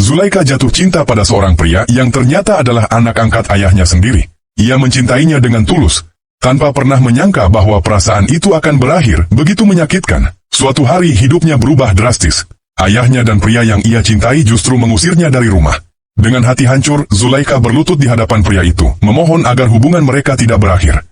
Zulaikha jatuh cinta pada seorang pria yang ternyata adalah anak angkat ayahnya sendiri. Ia mencintainya dengan tulus, tanpa pernah menyangka bahwa perasaan itu akan berakhir begitu menyakitkan. Suatu hari hidupnya berubah drastis. Ayahnya dan pria yang ia cintai justru mengusirnya dari rumah. Dengan hati hancur, Zulaikha berlutut di hadapan pria itu, memohon agar hubungan mereka tidak berakhir.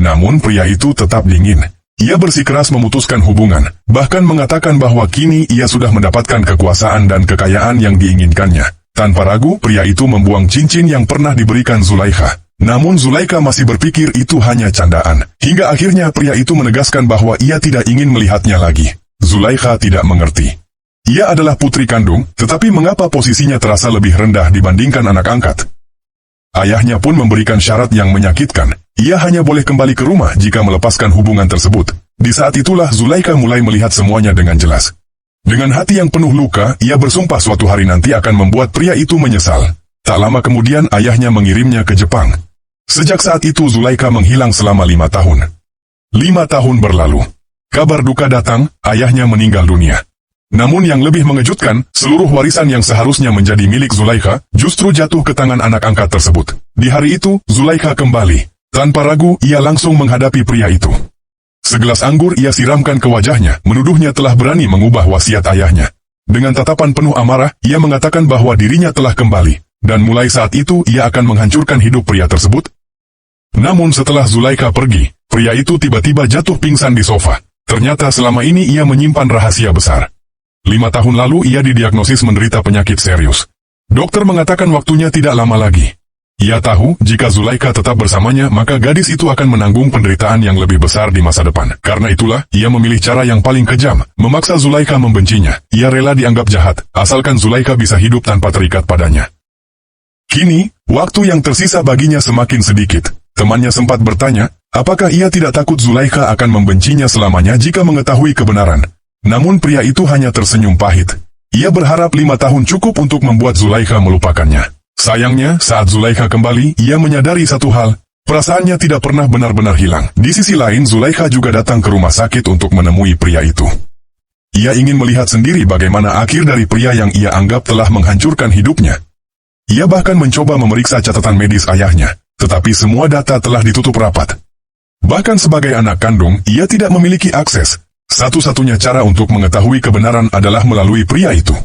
Namun pria itu tetap dingin. Ia bersikeras memutuskan hubungan, bahkan mengatakan bahwa kini ia sudah mendapatkan kekuasaan dan kekayaan yang diinginkannya. Tanpa ragu, pria itu membuang cincin yang pernah diberikan Zulaikha. Namun Zulaikha masih berpikir itu hanya candaan. Hingga akhirnya pria itu menegaskan bahwa ia tidak ingin melihatnya lagi. Zulaikha tidak mengerti. Ia adalah putri kandung, tetapi mengapa posisinya terasa lebih rendah dibandingkan anak angkat? Ayahnya pun memberikan syarat yang menyakitkan. Ia hanya boleh kembali ke rumah jika melepaskan hubungan tersebut. Di saat itulah Zulaikha mulai melihat semuanya dengan jelas. Dengan hati yang penuh luka, ia bersumpah suatu hari nanti akan membuat pria itu menyesal. Tak lama kemudian ayahnya mengirimnya ke Jepang. Sejak saat itu Zulaikha menghilang selama 5 tahun. 5 tahun berlalu. Kabar duka datang, ayahnya meninggal dunia. Namun yang lebih mengejutkan, seluruh warisan yang seharusnya menjadi milik Zulaikha, justru jatuh ke tangan anak angkat tersebut. Di hari itu, Zulaikha kembali. Tanpa ragu, ia langsung menghadapi pria itu. Segelas anggur ia siramkan ke wajahnya, menuduhnya telah berani mengubah wasiat ayahnya. Dengan tatapan penuh amarah, ia mengatakan bahwa dirinya telah kembali, dan mulai saat itu ia akan menghancurkan hidup pria tersebut. Namun setelah Zulaikha pergi, pria itu tiba-tiba jatuh pingsan di sofa. Ternyata selama ini ia menyimpan rahasia besar. 5 tahun lalu ia didiagnosis menderita penyakit serius. Dokter mengatakan waktunya tidak lama lagi. Ia tahu, jika Zulaikha tetap bersamanya, maka gadis itu akan menanggung penderitaan yang lebih besar di masa depan. Karena itulah, ia memilih cara yang paling kejam, memaksa Zulaikha membencinya. Ia rela dianggap jahat, asalkan Zulaikha bisa hidup tanpa terikat padanya. Kini, waktu yang tersisa baginya semakin sedikit. Temannya sempat bertanya, apakah ia tidak takut Zulaikha akan membencinya selamanya jika mengetahui kebenaran. Namun pria itu hanya tersenyum pahit. Ia berharap 5 tahun cukup untuk membuat Zulaikha melupakannya. Sayangnya, saat Zulaikha kembali, ia menyadari satu hal, perasaannya tidak pernah benar-benar hilang. Di sisi lain, Zulaikha juga datang ke rumah sakit untuk menemui pria itu. Ia ingin melihat sendiri bagaimana akhir dari pria yang ia anggap telah menghancurkan hidupnya. Ia bahkan mencoba memeriksa catatan medis ayahnya, tetapi semua data telah ditutup rapat. Bahkan sebagai anak kandung, ia tidak memiliki akses. Satu-satunya cara untuk mengetahui kebenaran adalah melalui pria itu.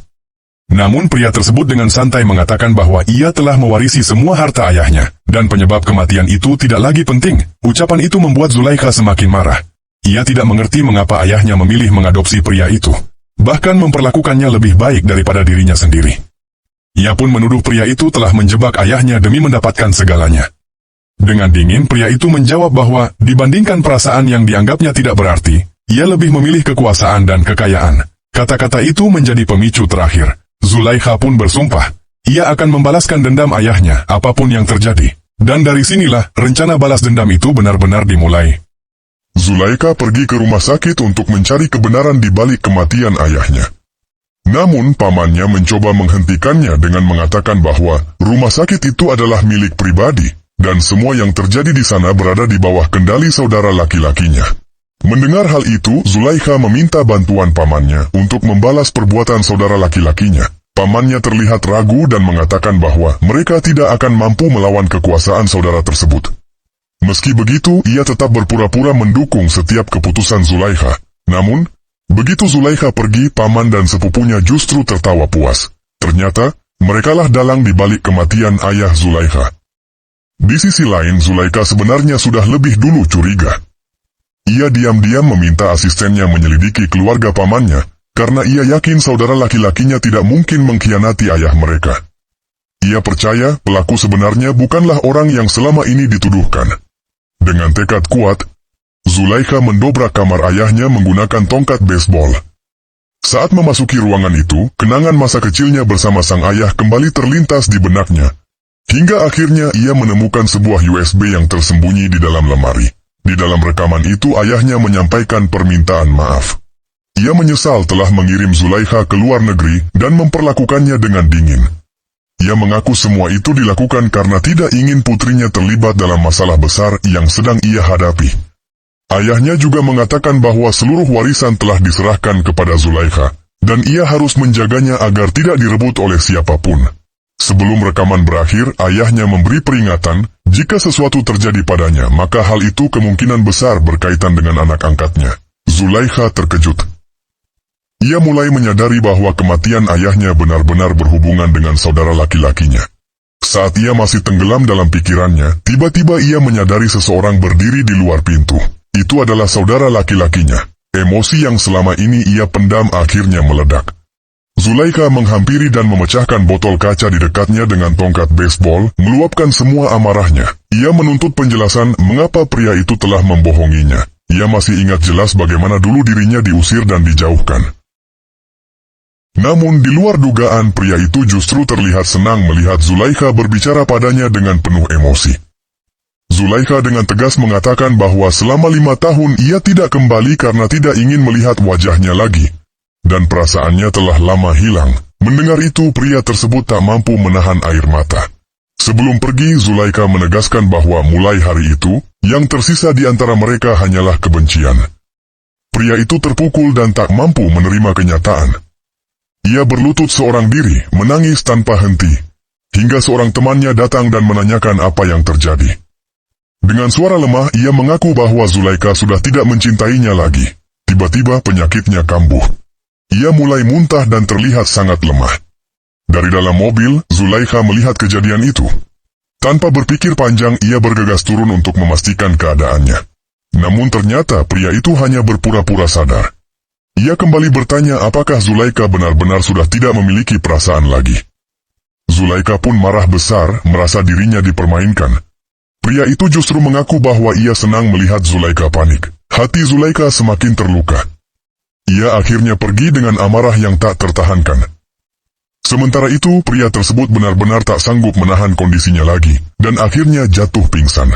Namun pria tersebut dengan santai mengatakan bahwa ia telah mewarisi semua harta ayahnya, dan penyebab kematian itu tidak lagi penting. Ucapan itu membuat Zulaikha semakin marah. Ia tidak mengerti mengapa ayahnya memilih mengadopsi pria itu, bahkan memperlakukannya lebih baik daripada dirinya sendiri. Ia pun menuduh pria itu telah menjebak ayahnya demi mendapatkan segalanya. Dengan dingin pria itu menjawab bahwa, dibandingkan perasaan yang dianggapnya tidak berarti, ia lebih memilih kekuasaan dan kekayaan. Kata-kata itu menjadi pemicu terakhir. Zulaikha pun bersumpah, ia akan membalaskan dendam ayahnya, apapun yang terjadi. Dan dari sinilah, rencana balas dendam itu benar-benar dimulai. Zulaikha pergi ke rumah sakit untuk mencari kebenaran di balik kematian ayahnya. Namun, pamannya mencoba menghentikannya dengan mengatakan bahwa rumah sakit itu adalah milik pribadi, dan semua yang terjadi di sana berada di bawah kendali saudara laki-lakinya. Mendengar hal itu, Zulaikha meminta bantuan pamannya untuk membalas perbuatan saudara laki-lakinya. Pamannya terlihat ragu dan mengatakan bahwa mereka tidak akan mampu melawan kekuasaan saudara tersebut. Meski begitu, ia tetap berpura-pura mendukung setiap keputusan Zulaikha. Namun, begitu Zulaikha pergi, paman dan sepupunya justru tertawa puas. Ternyata, merekalah dalang di balik kematian ayah Zulaikha. Di sisi lain, Zulaikha sebenarnya sudah lebih dulu curiga. Ia diam-diam meminta asistennya menyelidiki keluarga pamannya, karena ia yakin saudara laki-lakinya tidak mungkin mengkhianati ayah mereka. Ia percaya pelaku sebenarnya bukanlah orang yang selama ini dituduhkan. Dengan tekad kuat, Zulaikha mendobrak kamar ayahnya menggunakan tongkat baseball. Saat memasuki ruangan itu, kenangan masa kecilnya bersama sang ayah kembali terlintas di benaknya. Hingga akhirnya ia menemukan sebuah USB yang tersembunyi di dalam lemari. Di dalam rekaman itu ayahnya menyampaikan permintaan maaf. Ia menyesal telah mengirim Zulaikha ke luar negeri dan memperlakukannya dengan dingin. Ia mengaku semua itu dilakukan karena tidak ingin putrinya terlibat dalam masalah besar yang sedang ia hadapi. Ayahnya juga mengatakan bahwa seluruh warisan telah diserahkan kepada Zulaikha, dan ia harus menjaganya agar tidak direbut oleh siapapun. Sebelum rekaman berakhir, ayahnya memberi peringatan, jika sesuatu terjadi padanya, maka hal itu kemungkinan besar berkaitan dengan anak angkatnya. Zulaikha terkejut. Ia mulai menyadari bahwa kematian ayahnya benar-benar berhubungan dengan saudara laki-lakinya. Saat ia masih tenggelam dalam pikirannya, tiba-tiba ia menyadari seseorang berdiri di luar pintu. Itu adalah saudara laki-lakinya. Emosi yang selama ini ia pendam akhirnya meledak. Zulaikha menghampiri dan memecahkan botol kaca di dekatnya dengan tongkat baseball, meluapkan semua amarahnya. Ia menuntut penjelasan mengapa pria itu telah membohonginya. Ia masih ingat jelas bagaimana dulu dirinya diusir dan dijauhkan. Namun di luar dugaan, pria itu justru terlihat senang melihat Zulaikha berbicara padanya dengan penuh emosi. Zulaikha dengan tegas mengatakan bahwa selama 5 tahun ia tidak kembali karena tidak ingin melihat wajahnya lagi. Dan perasaannya telah lama hilang. Mendengar itu, pria tersebut tak mampu menahan air mata. Sebelum pergi, Zulaikha menegaskan bahwa mulai hari itu, yang tersisa di antara mereka hanyalah kebencian. Pria itu terpukul dan tak mampu menerima kenyataan. Ia berlutut seorang diri, menangis tanpa henti, hingga seorang temannya datang dan menanyakan apa yang terjadi. Dengan suara lemah, ia mengaku bahwa Zulaikha sudah tidak mencintainya lagi. Tiba-tiba penyakitnya kambuh. Ia mulai muntah dan terlihat sangat lemah. Dari dalam mobil, Zulaikha melihat kejadian itu. Tanpa berpikir panjang, ia bergegas turun untuk memastikan keadaannya. Namun ternyata pria itu hanya berpura-pura sadar. Ia kembali bertanya apakah Zulaikha benar-benar sudah tidak memiliki perasaan lagi. Zulaikha pun marah besar, merasa dirinya dipermainkan. Pria itu justru mengaku bahwa ia senang melihat Zulaikha panik. Hati Zulaikha semakin terluka. Ia akhirnya pergi dengan amarah yang tak tertahankan. Sementara itu, pria tersebut benar-benar tak sanggup menahan kondisinya lagi, dan akhirnya jatuh pingsan.